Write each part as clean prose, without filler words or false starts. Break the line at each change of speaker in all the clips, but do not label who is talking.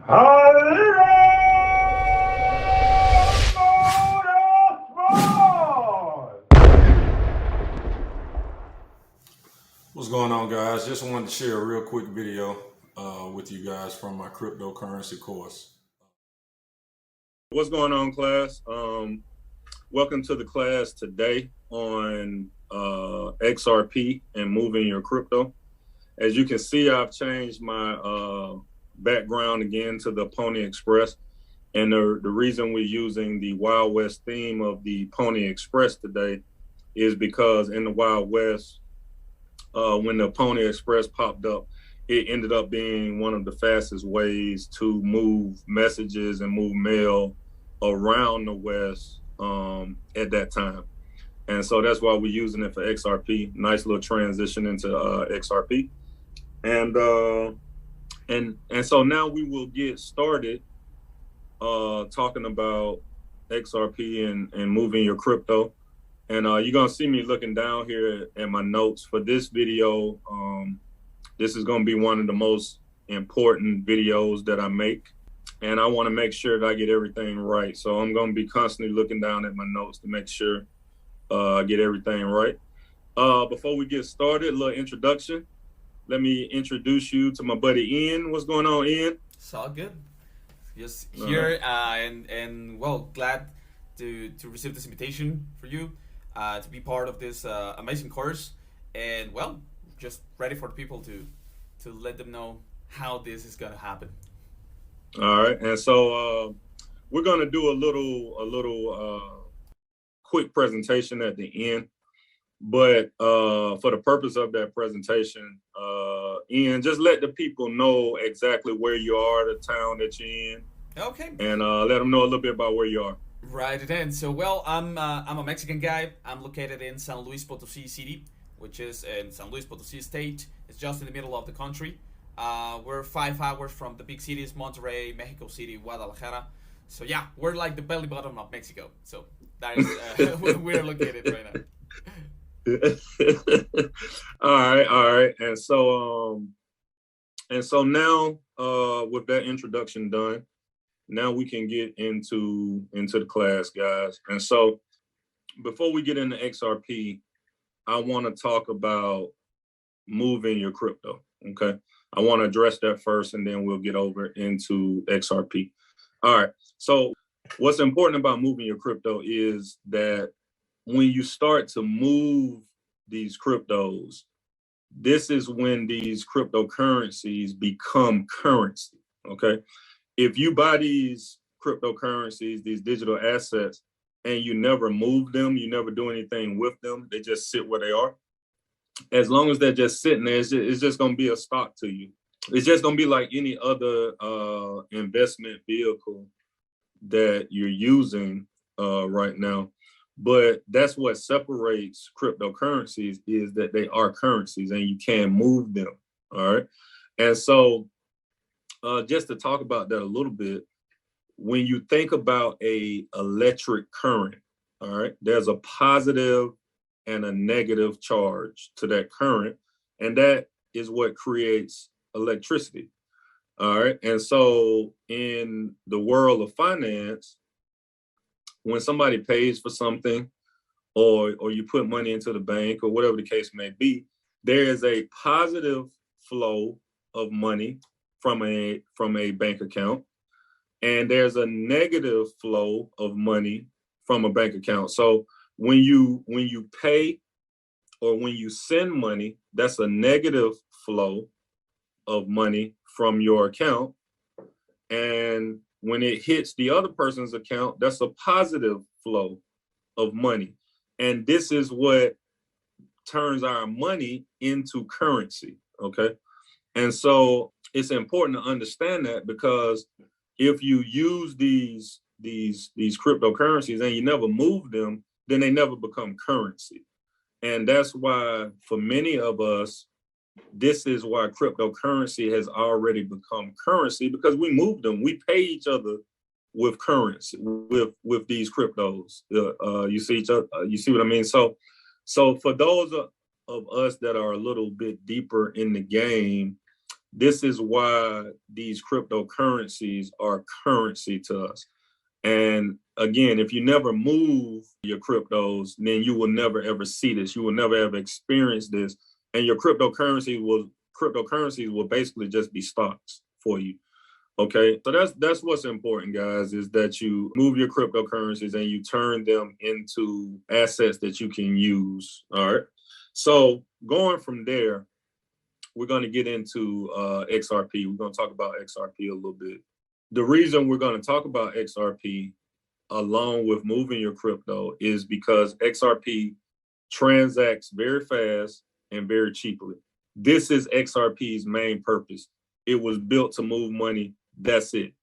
Hannibal Barca!
What's going on, guys? Just wanted to share a real quick video with you guys from my cryptocurrency course. What's going on, class? Welcome to the class today on XRP and moving your crypto. As you can see, I've changed my background again to the Pony Express. And the reason we're using the Wild West theme of the Pony Express today is because in the Wild West, when the Pony Express popped up, it ended up being one of the fastest ways to move messages and move mail around the West at that time. And so that's why we're using it for XRP. Nice little transition into XRP. And so now we will get started talking about XRP and moving your crypto. And you're going to see me looking down here at my notes for this video. This is going to be one of the most important videos that I make. And I want to make sure that I get everything right. So I'm going to be constantly looking down at my notes to make sure I get everything right. Before we get started, a little introduction. Let me introduce you to my buddy Ian. What's going on, Ian?
It's all good. Just here and well, glad to receive this invitation for you. To be part of this amazing course, and well, just ready for the people to let them know how this is going to happen.
All right, and so we're going to do a little quick presentation at the end, but for the purpose of that presentation, Ian, just let the people know exactly where you are, the town that you're in.
Okay.
And let them know a little bit about where you are.
Right then. So well, I'm a Mexican guy. I'm located in San Luis Potosí City, which is in San Luis Potosí State. It's just in the middle of the country. We're 5 hours from the big cities: Monterrey, Mexico City, Guadalajara. So yeah, we're like the belly button of Mexico. So that is where we're located right
now. all right. And so now with that introduction done, now we can get into the class, guys. And so before we get into XRP, I want to talk about moving your crypto, okay? I want to address that first, and then we'll get over into XRP. All right, so what's important about moving your crypto is that when you start to move these cryptos, this is when these cryptocurrencies become currency, okay? If you buy these cryptocurrencies, these digital assets, and you never move them, you never do anything with them, they just sit where they are. As long as they're just sitting there, it's just going to be a stock to you. It's just going to be like any other investment vehicle that you're using right now. But that's what separates cryptocurrencies, is that they are currencies and you can move them. All right. And so just to talk about that a little bit, when you think about a electric current, all right, there's a positive and a negative charge to that current, and that is what creates electricity. All right. And so in the world of finance, when somebody pays for something or you put money into the bank or whatever the case may be, there is a positive flow of money from a bank account, and there's a negative flow of money from a bank account. So when you pay or when you send money, that's a negative flow of money from your account, and when it hits the other person's account, that's a positive flow of money. And this is what turns our money into currency, okay? And so it's important to understand that, because if you use these cryptocurrencies and you never move them, then they never become currency. And that's why for many of us, this is why cryptocurrency has already become currency, because we move them. We pay each other with currency, with these cryptos. You see each other, you see what I mean? So for those of us that are a little bit deeper in the game, This is why these cryptocurrencies are currency to us. And again, if you never move your cryptos, then you will never ever see this. You will never ever experience this. And your cryptocurrencies will basically just be stocks for you. Okay. So that's what's important, guys, is that you move your cryptocurrencies and you turn them into assets that you can use. All right. So going from there, we're going to get into XRP. We're going to talk about XRP a little bit. The reason we're going to talk about XRP along with moving your crypto is because XRP transacts very fast and very cheaply. This is XRP's main purpose. It was built to move money. That's it.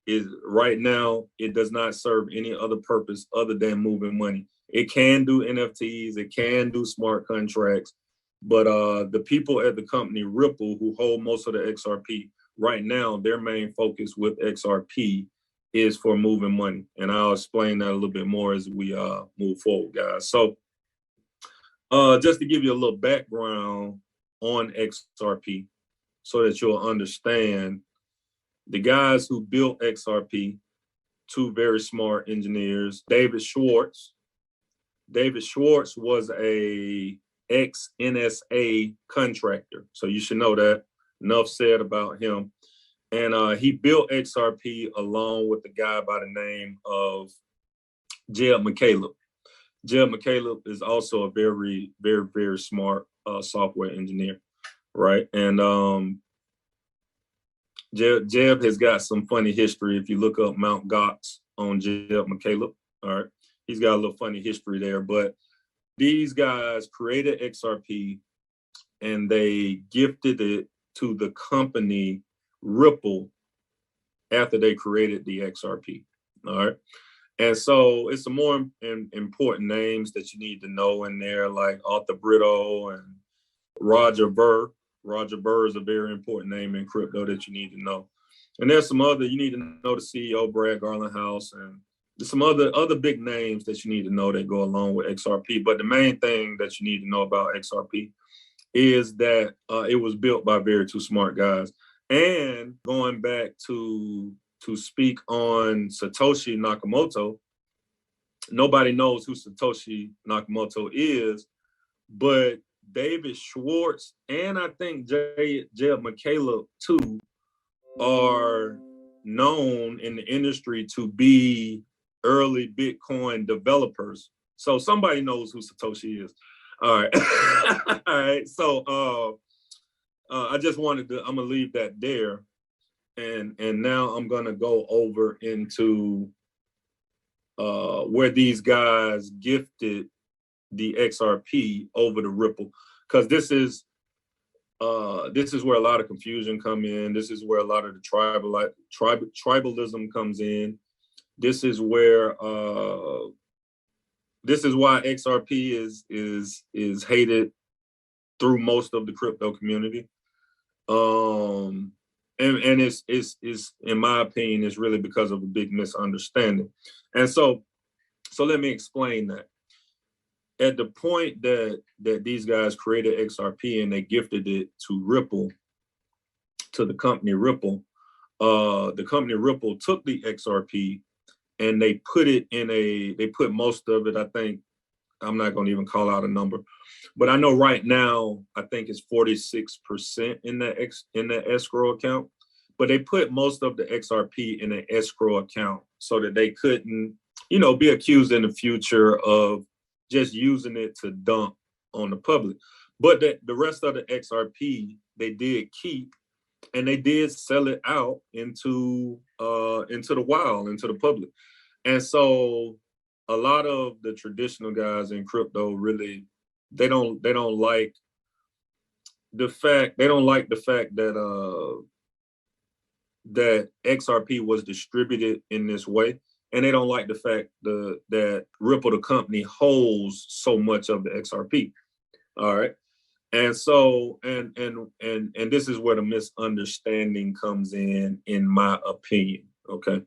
Right now, it does not serve any other purpose other than moving money. It can do NFTs. It can do smart contracts. But the people at the company Ripple, who hold most of the XRP, right now, their main focus with XRP is for moving money. And I'll explain that a little bit more as we move forward, guys. So just to give you a little background on XRP so that you'll understand, the guys who built XRP, two very smart engineers, David Schwartz. David Schwartz was a ex-NSA contractor. So you should know that. Enough said about him. And he built XRP along with a guy by the name of Jeb McCaleb. Jeb McCaleb is also a very, very, very smart software engineer, right? And Jeb has got some funny history. If you look up Mount Gox on Jeb McCaleb, all right, he's got a little funny history there. But these guys created XRP and they gifted it to the company Ripple after they created the XRP. All right. And so it's some more important names that you need to know in there, like Arthur Britto and Roger Ver. Roger Ver is a very important name in crypto that you need to know. And there's some other, you need to know the CEO, Brad Garlinghouse, and there's some other big names that you need to know that go along with XRP. But the main thing that you need to know about XRP is that it was built by very two smart guys. And going back to speak on Satoshi Nakamoto, nobody knows who Satoshi Nakamoto is, but David Schwartz and I think Jeb McCaleb too are known in the industry to be early Bitcoin developers. So somebody knows who Satoshi is. All right. All right. So I just wanted to, I'm gonna leave that there. And now I'm gonna go over into where these guys gifted the XRP over to Ripple, because this is where a lot of confusion come in. This is where a lot of the tribalism comes in. This is where this is why XRP is hated through most of the crypto community. And it's in my opinion, it's really because of a big misunderstanding. And so let me explain that. At the point that these guys created XRP and they gifted it to Ripple, to the company Ripple, the company Ripple took the XRP and they put most of it, I think, I'm not going to even call out a number, but I know right now, I think it's 46% in that escrow account, but they put most of the XRP in an escrow account so that they couldn't, be accused in the future of just using it to dump on the public. But the rest of the XRP, they did keep, and they did sell it out into the wild, into the public. And so a lot of the traditional guys in crypto really, they don't like the fact that that XRP was distributed in this way. And they don't like the fact that Ripple, the company, holds so much of the XRP. All right. And so, and this is where the misunderstanding comes in my opinion. Okay.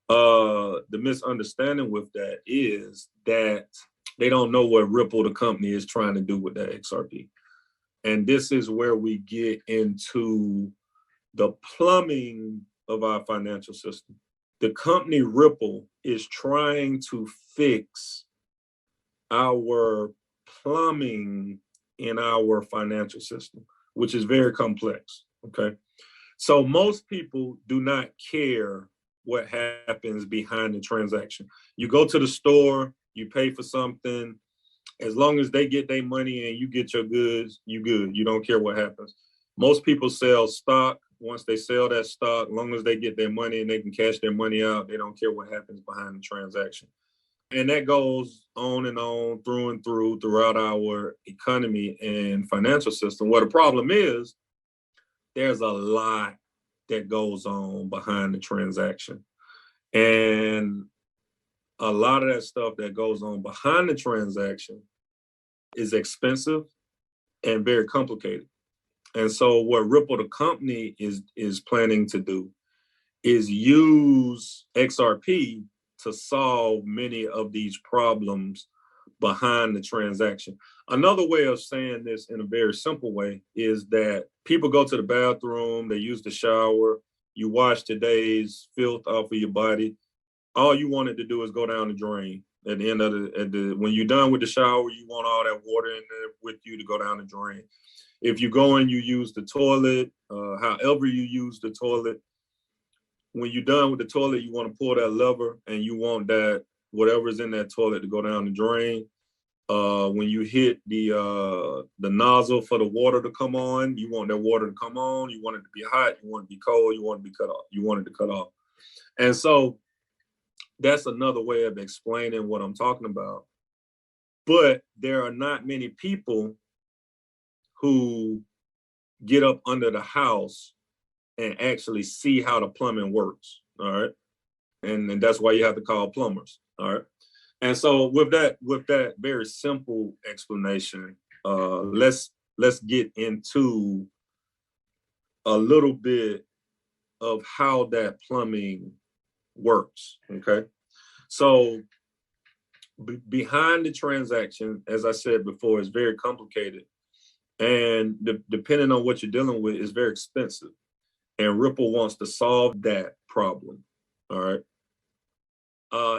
The misunderstanding with that is that they don't know what Ripple, the company, is trying to do with that XRP. And this is where we get into the plumbing of our financial system. The company Ripple is trying to fix our plumbing in our financial system, which is very complex, okay? So most people do not care what happens behind the transaction. You go to the store, you pay for something, as long as they get their money and you get your goods, you good. You don't care what happens. Most people sell stock. Once they sell that stock, as long as they get their money and they can cash their money out, they don't care what happens behind the transaction. And that goes on and on throughout our economy and financial system. Well, the problem is there's a lot that goes on behind the transaction. And a lot of that stuff that goes on behind the transaction is expensive and very complicated. And so what Ripple, the company, is planning to do is use XRP to solve many of these problems behind the transaction. Another way of saying this in a very simple way is that people go to the bathroom, they use the shower, you wash today's filth off of your body. All you wanted to do is go down the drain. At the end of when you're done with the shower, you want all that water in there with you to go down the drain. If you go and you use the toilet, however you use the toilet, when you're done with the toilet, you want to pull that lever and you want that whatever's in that toilet to go down the drain. When you hit the nozzle for the water to come on, you want that water to come on. You want it to be hot. You want it to be cold. You want it to be cut off. You want it to cut off. And so that's another way of explaining what I'm talking about. But there are not many people who get up under the house and actually see how the plumbing works, all right? And that's why you have to call plumbers, all right? And so with that very simple explanation, let's get into a little bit of how that plumbing works, okay? So behind the transaction, as I said before, is very complicated. And depending on what you're dealing with, is very expensive. And Ripple wants to solve that problem, all right?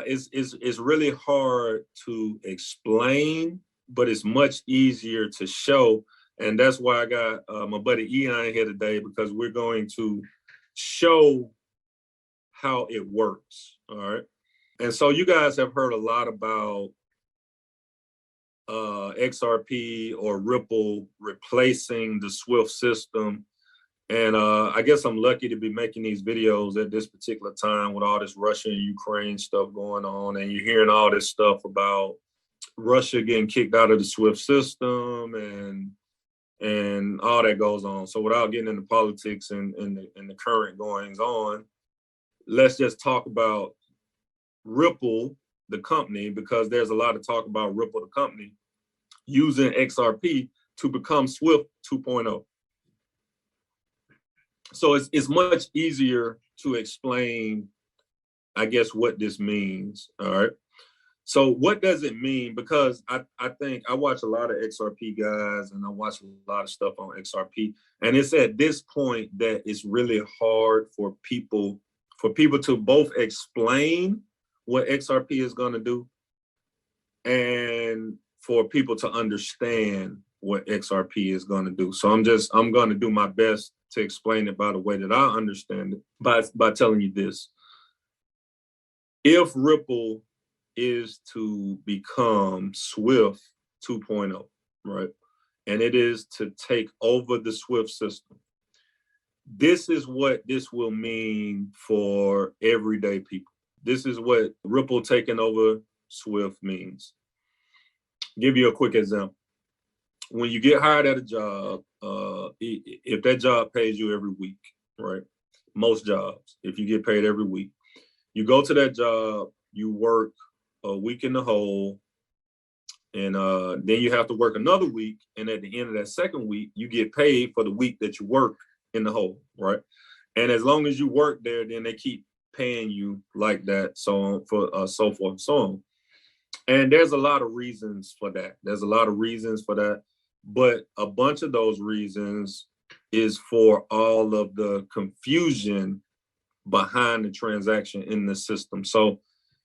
It's really hard to explain, but it's much easier to show. And that's why I got my buddy Eon here today, because we're going to show how it works, all right? And so you guys have heard a lot about XRP or Ripple replacing the SWIFT system. And I guess I'm lucky to be making these videos at this particular time with all this Russia and Ukraine stuff going on. And you're hearing all this stuff about Russia getting kicked out of the SWIFT system and all that goes on. So without getting into politics and the current goings on, let's just talk about Ripple, the company, because there's a lot of talk about Ripple, the company, using XRP to become SWIFT 2.0. So it's much easier to explain, I guess, what this means, all right? So what does it mean? Because I think I watch a lot of XRP guys and I watch a lot of stuff on XRP. And it's at this point that it's really hard for people to both explain what XRP is going to do and for people to understand what XRP is going to do. So I'm going to do my best to explain it by the way that I understand it, by telling you this. If Ripple is to become SWIFT 2.0, right? And it is to take over the SWIFT system. This is what this will mean for everyday people. This is what Ripple taking over SWIFT means. Give you a quick example. When you get hired at a job, if that job pays you every week, right? Most jobs, if you get paid every week, you go to that job, you work a week in the hole, and then you have to work another week. And at the end of that second week, you get paid for the week that you work in the hole, right? And as long as you work there, then they keep paying you like that, so on, for so forth and so on. And there's a lot of reasons for that. But a bunch of those reasons is for all of the confusion behind the transaction in the system. So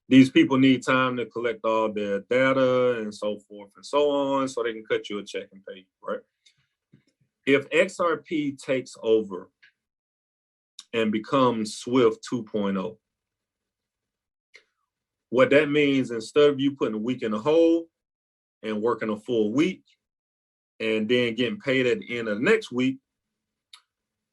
these people need time to collect all their data and so forth and so on, so they can cut you a check and pay you, right? If XRP takes over and becomes Swift 2.0, what that means, instead of you putting a week in a hole and working a full week and then getting paid at the end of the next week,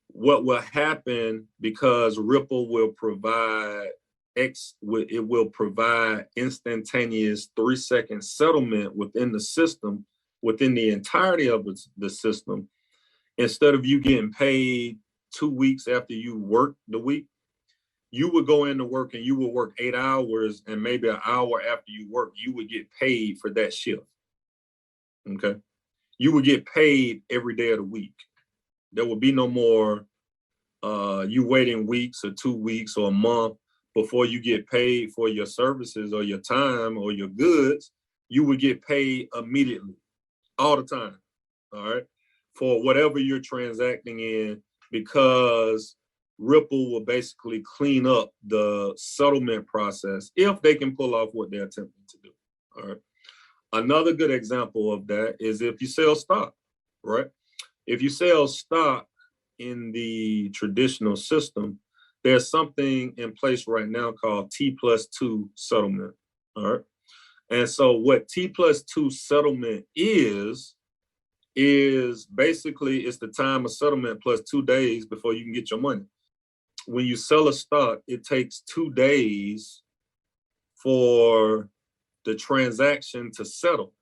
what will happen, because Ripple will provide it will provide instantaneous 3-second settlement within the system, within the entirety of the system. Instead of you getting paid 2 weeks after you work the week, you would go into work and you would work 8 hours, and maybe an hour after you work, you would get paid for that shift. Okay. You would get paid every day of the week. There will be no more you waiting weeks or 2 weeks or a month before you get paid for your services or your time or your goods. You would get paid immediately, all the time, all right, for whatever you're transacting in, because Ripple will basically clean up the settlement process if they can pull off what they're attempting to do, all right? Another good example of that is if you sell stock, right? If you sell stock in the traditional system, there's something in place right now called T+2 settlement, all right? And so what T+2 settlement is basically it's the time of settlement plus 2 days before you can get your money. When you sell a stock, it takes 2 days for the transaction to settle.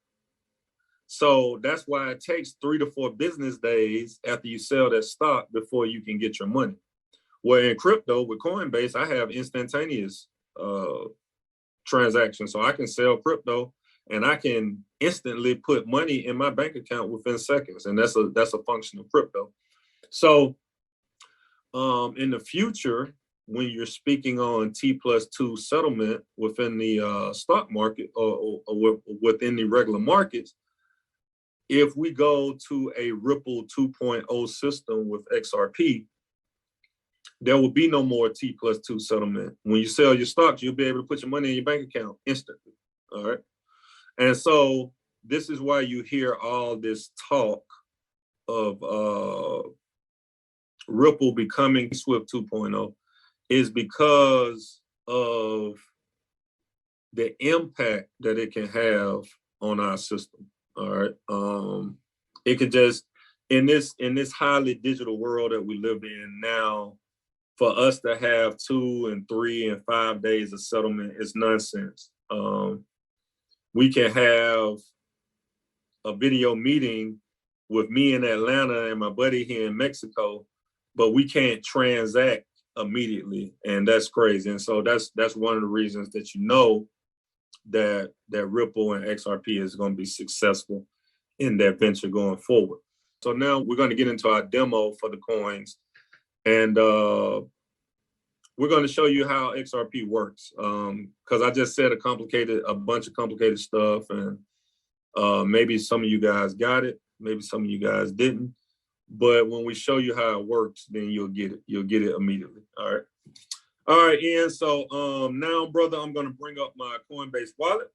So that's why it takes 3 to 4 business days after you sell that stock before you can get your money. Well, in crypto with Coinbase, I have instantaneous transactions. So I can sell crypto and I can instantly put money in my bank account within seconds. And that's a function of crypto. So in the future, when you're speaking on T+2 settlement within the stock market or within the regular markets, if we go to a Ripple 2.0 system with XRP, there will be no more T+2 settlement. When you sell your stocks, you'll be able to put your money in your bank account instantly, all right? And so this is why you hear all this talk of Ripple becoming Swift 2.0, is because of the impact that it can have on our system, all right? It could just, in this highly digital world that we live in now, for us to have 2 and 3 and 5 days of settlement is nonsense. We can have a video meeting with me in Atlanta and my buddy here in Mexico, but we can't transact immediately, and that's crazy. And so that's one of the reasons that you know that Ripple and XRP is going to be successful in that venture going forward. So now we're going to get into our demo for the coins. And we're going to show you how XRP works, because I just said a bunch of complicated stuff, and maybe some of you guys got it, maybe some of you guys didn't. But when we show you how it works, then you'll get it. You'll get it immediately. All right. All right, Ian. So now, brother, I'm going to bring up my Coinbase wallet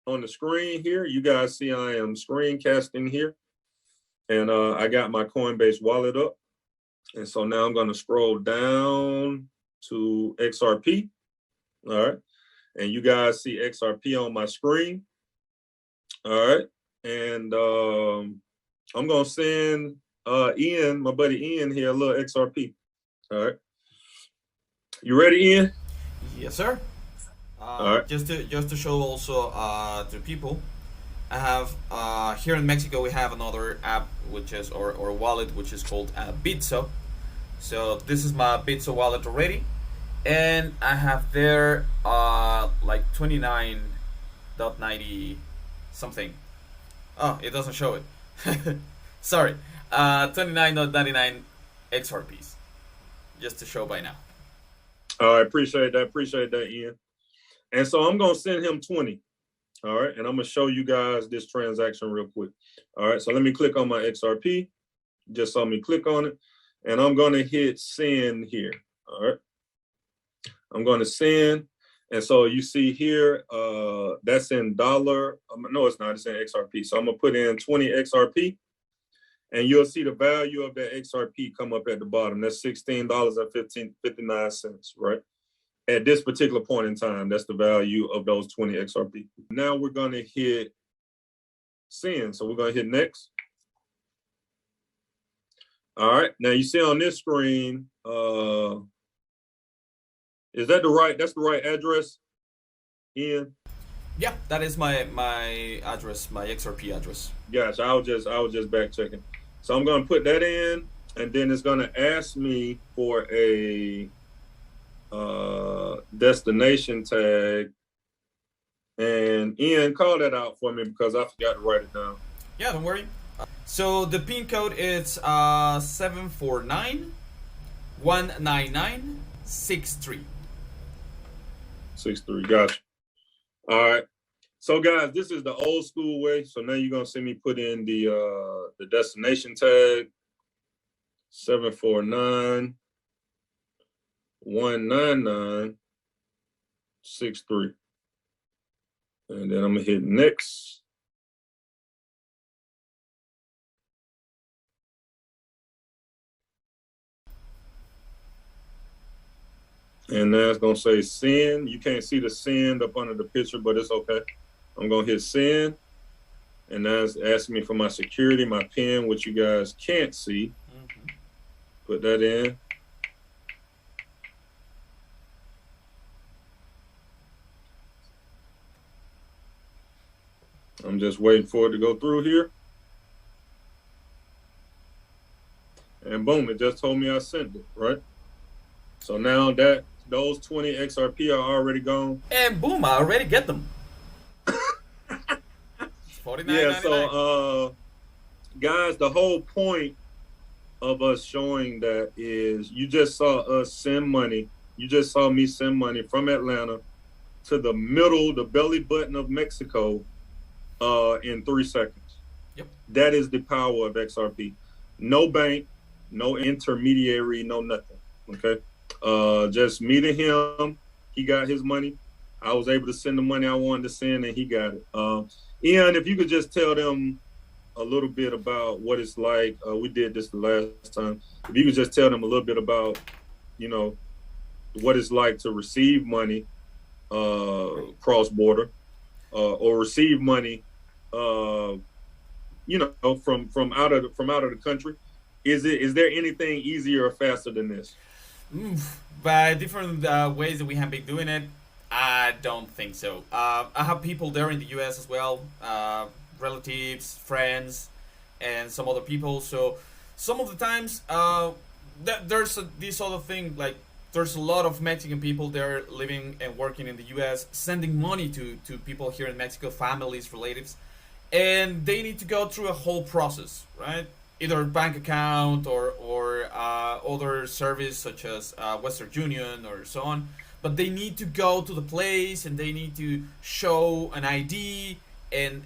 on the screen here. You guys see I am screencasting here, and I got my Coinbase wallet up. And so now I'm going to scroll down to XRP. All right. And you guys see XRP on my screen. All right. And I'm going to send Ian, my buddy Ian here, a little XRP. All right. You ready, Ian?
Yes, sir.
All right.
Just to show also to people, I have here in Mexico we have another app which is or wallet which is called Bitso. So this is my Bitso wallet already, and I have there like 29.90 something. Oh, it doesn't show it. Sorry, 29.99 XRPs, just to show by now.
All right, appreciate that, Ian. And so I'm gonna send him 20. All right, and I'm gonna show you guys this transaction real quick. All right, so let me click on my XRP. just saw me click on it, and I'm going to hit send here. All right. I'm going to send. And so you see here, that's in dollar. No, it's not. It's in XRP. So I'm going to put in 20 XRP. And you'll see the value of that XRP come up at the bottom. That's $16.59, right? At this particular point in time, that's the value of those 20 XRP. Now we're going to hit send. So we're going to hit next. All right. Now you see on this screen, is that that's the right address, Ian?
Yeah, that is my address, my XRP address.
Gotcha. I was just back checking. So I'm going to put that in, and then it's going to ask me for a destination tag. And Ian, call that out for me because I forgot to write it down.
Yeah, don't worry. So the PIN code is 749-199-63.
63. Gotcha. All right. So guys, this is the old school way. So now you're gonna see me put in the destination tag 749-199-63. And then I'm gonna hit next. And now it's gonna say send. You can't see the send up under the picture, but it's okay. I'm gonna hit send, and now it's asking me for my security, my PIN, which you guys can't see. Put that in. I'm just waiting for it to go through here. And boom, it just told me I sent it, right? So now that those 20 XRP are already gone.
And boom, I already get them.
Yeah, so guys, the whole point of us showing that is you just saw us send money. You just saw me send money from Atlanta to the middle, the belly button of Mexico in 3 seconds.
Yep.
That is the power of XRP. No bank, no intermediary, no nothing. Okay. Just me to him. He got his money. I was able to send the money I wanted to send, and he got it. Ian, if you could just tell them a little bit about what it's like. We did this the last time. If you could just tell them a little bit about, what it's like to receive money cross border, or receive money, from out of the country. Is there anything easier or faster than this?
By different ways that we have been doing it, I don't think so. I have people there in the US as well, relatives, friends, and some other people. So some of the times there's this other thing, like there's a lot of Mexican people there living and working in the US, sending money to people here in Mexico, families, relatives, and they need to go through a whole process, right? Either bank account or other service such as Western Union or so on. But they need to go to the place and they need to show an ID and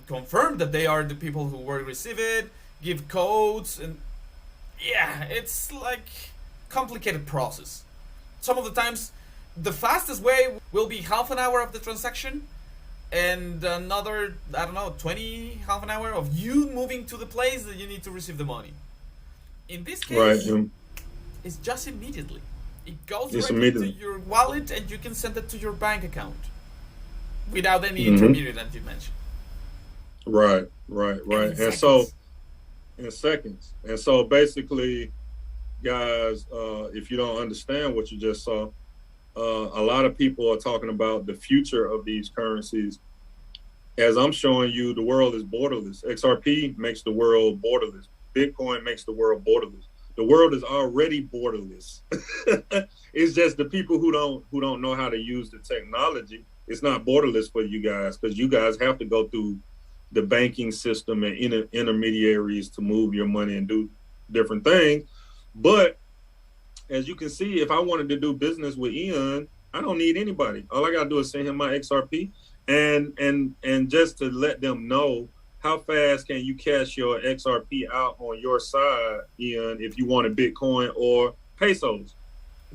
confirm that they are the people who will receive it, give codes, and yeah, it's like complicated process. Some of the times the fastest way will be half an hour of the transaction and another, I don't know, half an hour of you moving to the place that you need to receive the money. In this case, right. It's just immediately. It goes directly to your wallet and you can send it to your bank account without any intermediary that you mentioned.
Right. And so, in seconds. And so basically, guys, if you don't understand what you just saw, a lot of people are talking about the future of these currencies. As I'm showing you, the world is borderless. XRP makes the world borderless. Bitcoin makes the world borderless. The world is already borderless. It's just the people who don't know how to use the technology. It's not borderless for you guys because you guys have to go through the banking system and intermediaries to move your money and do different things. But as you can see, if I wanted to do business with Ian, I don't need anybody. All I gotta do is send him my XRP, and just to let them know how fast can you cash your XRP out on your side, Ian, if you wanted Bitcoin or pesos?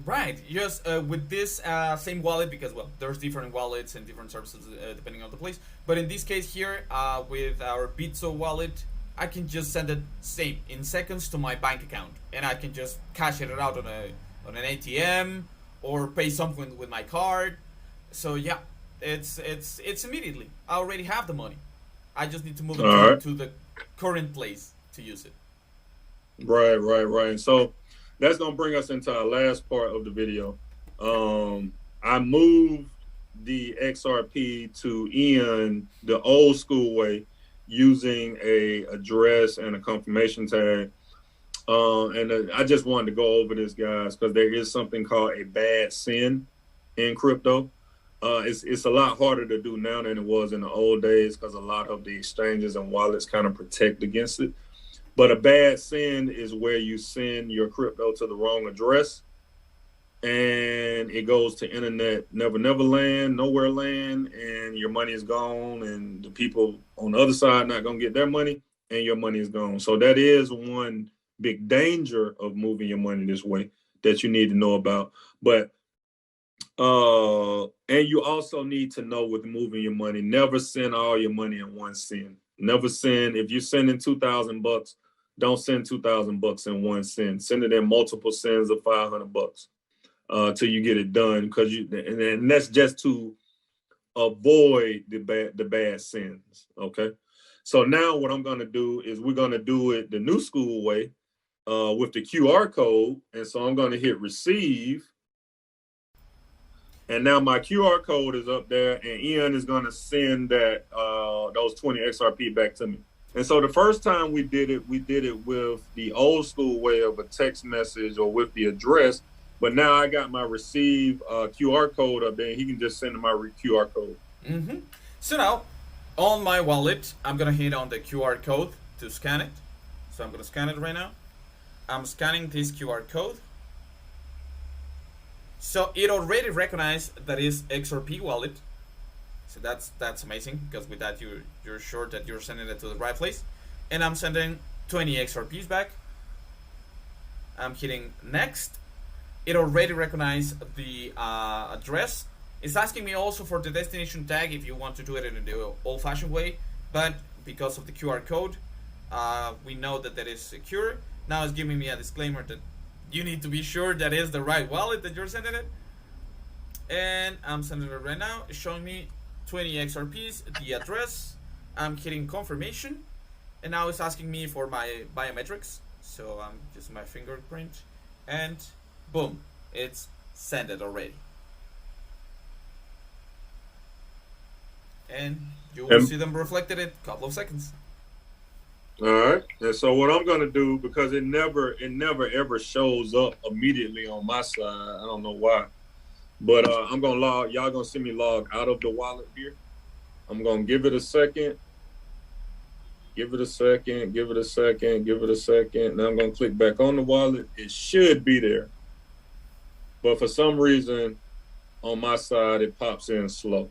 Right. Just with this same wallet, because well, there's different wallets and different services depending on the place. But in this case here, with our Bitso wallet, I can just send it same in seconds to my bank account, and I can just cash it out on an ATM or pay something with my card. So yeah, it's immediately. I already have the money. I just need to move
All
it
right.
to the current place to use it.
Right. So that's gonna bring us into our last part of the video. I moved the XRP to Ian the old school way, using a address and a confirmation tag. I just wanted to go over this, guys, because there is something called a bad sin in crypto. It's a lot harder to do now than it was in the old days because a lot of the exchanges and wallets kind of protect against it. But a bad sin is where you send your crypto to the wrong address and it goes to internet never land, nowhere land, and your money is gone, and the people on the other side not gonna get their money, and your money is gone. So that is one big danger of moving your money this way that you need to know about. But and you also need to know with moving your money, never send all your money in one send. Never send, if you're sending $2,000, don't send $2,000 in one send. Send it in multiple sends of $500 till you get it done, because and that's just to avoid the bad sins. Okay, so now what I'm gonna do is we're gonna do it the new school way with the QR code, and so I'm gonna hit receive. And now my QR code is up there, and Ian is going to send that those 20 XRP back to me. And so the first time we did it with the old school way of a text message or with the address. But now I got my receive QR code up there, and he can just send my QR code.
Mm-hmm. So now, on my wallet, I'm going to hit on the QR code to scan it. So I'm going to scan it right now. I'm scanning this QR code. So it already recognized that is XRP wallet. So that's amazing, because with that you're sure that you're sending it to the right place. And I'm sending 20 XRPs back. I'm hitting next. It already recognized the address. It's asking me also for the destination tag if you want to do it in the old-fashioned way, but because of the QR code, we know that is secure. Now it's giving me a disclaimer that you need to be sure that is the right wallet that you're sending it. And I'm sending it right now. It's showing me 20 XRPs, the address. I'm hitting confirmation. And now it's asking me for my biometrics. So I'm using my fingerprint. And boom, it's sent it already. And you will see them reflected in a couple of seconds.
All right. And so what I'm gonna do, because it never ever shows up immediately on my side. I don't know why. But I'm gonna log, y'all gonna see me log out of the wallet here. I'm gonna give it a second. Give it a second. Now I'm gonna click back on the wallet. It should be there. But for some reason on my side it pops in slow.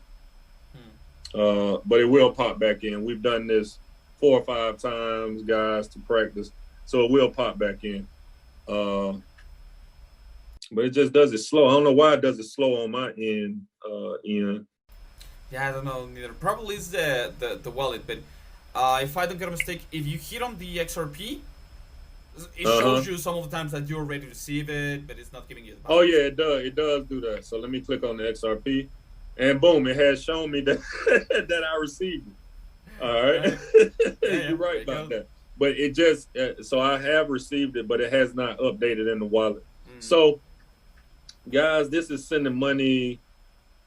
But it will pop back in. We've done this 4 or 5 times, guys, to practice, so it will pop back in. But it just does it slow. I don't know why it does it slow on my end, Ian.
Yeah, I don't know neither. Probably it's the wallet, but if I don't get a mistake, if you hit on the XRP, it shows you some of the times that you're ready to receive it, but it's not giving you the balance.
Oh yeah, it does. It does do that. So let me click on the XRP, and boom, it has shown me that that I received it. All right, you're right about that. But it just so I have received it, but it has not updated in the wallet. So, guys, this is sending money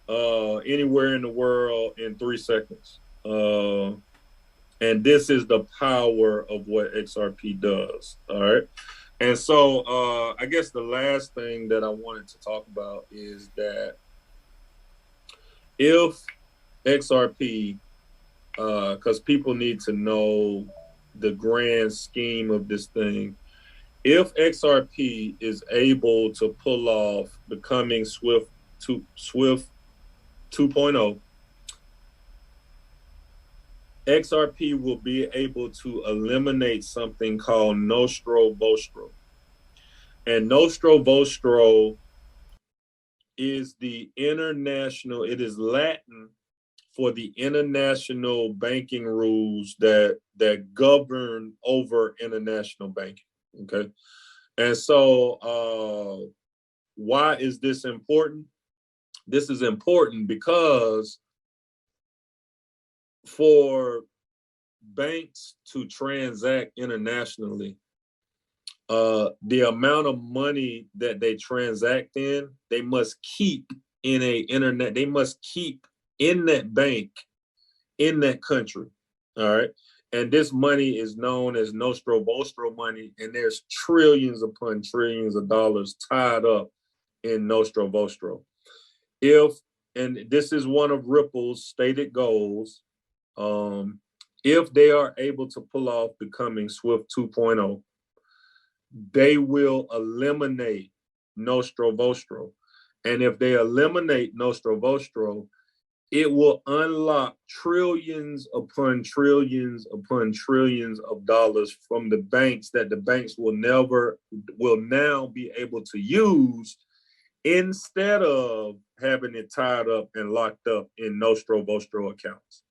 anywhere in the world in 3 seconds. And this is the power of what XRP does. All right. And so I guess the last thing that I wanted to talk about is that if XRP, because people need to know the grand scheme of this thing, if XRP is able to pull off becoming Swift 2.0, XRP will be able to eliminate something called nostro vostro. And nostro vostro is the international, it is Latin for the international banking rules that govern over international banking. Okay. And so why is this important? This is important because for banks to transact internationally, the amount of money that they transact in, they must keep in they must keep in that bank, in that country. All right. And this money is known as nostro vostro money, and there's trillions upon trillions of dollars tied up in nostro vostro. And this is one of Ripple's stated goals, if they are able to pull off becoming Swift 2.0, they will eliminate nostro vostro. And if they eliminate nostro vostro, it will unlock trillions upon trillions upon trillions of dollars from the banks that the banks will now be able to use, instead of having it tied up and locked up in nostro vostro accounts.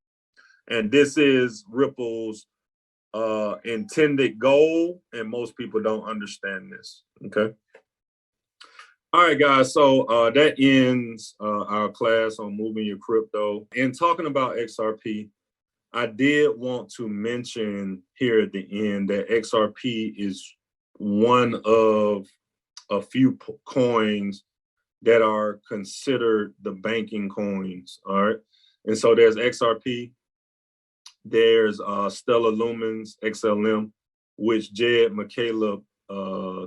And this is Ripple's intended goal, and most people don't understand this. Okay. All right, guys. So that ends our class on moving your crypto. And talking about XRP, I did want to mention here at the end that XRP is one of a few coins that are considered the banking coins. All right. And so there's XRP, there's Stellar Lumens, XLM, which Jed McCaleb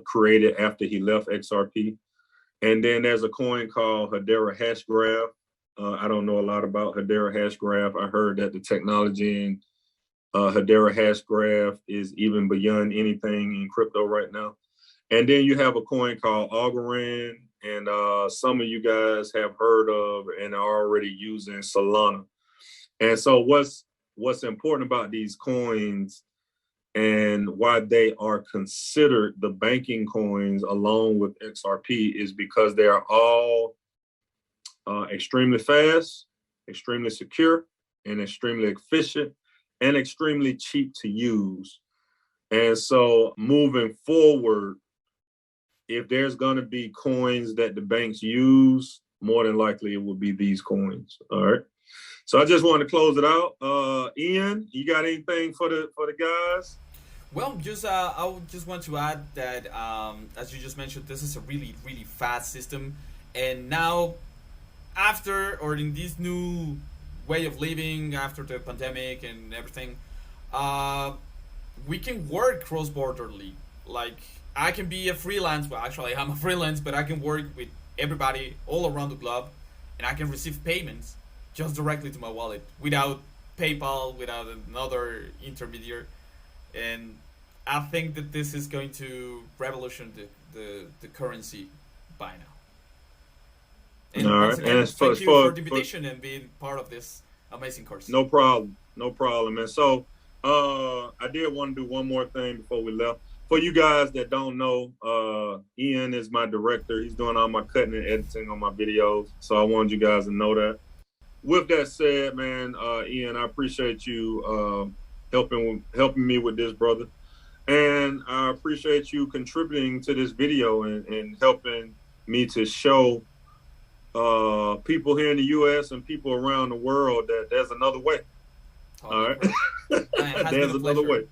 created after he left XRP. And then there's a coin called Hedera Hashgraph. I don't know a lot about Hedera Hashgraph. I heard that the technology in Hedera Hashgraph is even beyond anything in crypto right now. And then you have a coin called Algorand, and some of you guys have heard of and are already using Solana. And so what's important about these coins and why they are considered the banking coins along with XRP is because they are all extremely fast, extremely secure, and extremely efficient, and extremely cheap to use. And so moving forward, if there's going to be coins that the banks use, more than likely it will be these coins. All right. So I just want to close it out. Ian, you got anything for the guys?
Well, I would just want to add that, as you just mentioned, this is a really, really fast system. And now, in this new way of living after the pandemic and everything, we can work cross-borderly. Like, I can be a freelance. Well, actually, I'm a freelance, but I can work with everybody all around the globe, and I can receive payments just directly to my wallet without PayPal, without another intermediary. And I think that this is going to revolutionize the currency by now. And
all
once
right.
again,
And
thank you for the invitation and being part of this amazing course.
No problem. And so I did want to do one more thing before we left. For you guys that don't know, Ian is my director. He's doing all my cutting and editing on my videos. So I wanted you guys to know that. With that said, man, Ian, I appreciate you helping me with this, brother. And I appreciate you contributing to this video and helping me to show people here in the U.S. and people around the world that there's another way. All right. There's another way.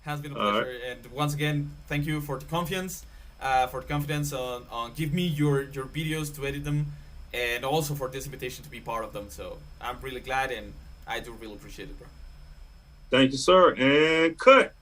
Has been a pleasure. Right. And once again, thank you for the confidence, on give me your videos to edit them, and also for this invitation to be part of them. So I'm really glad, and I do really appreciate it, bro.
Thank you, sir. And cut.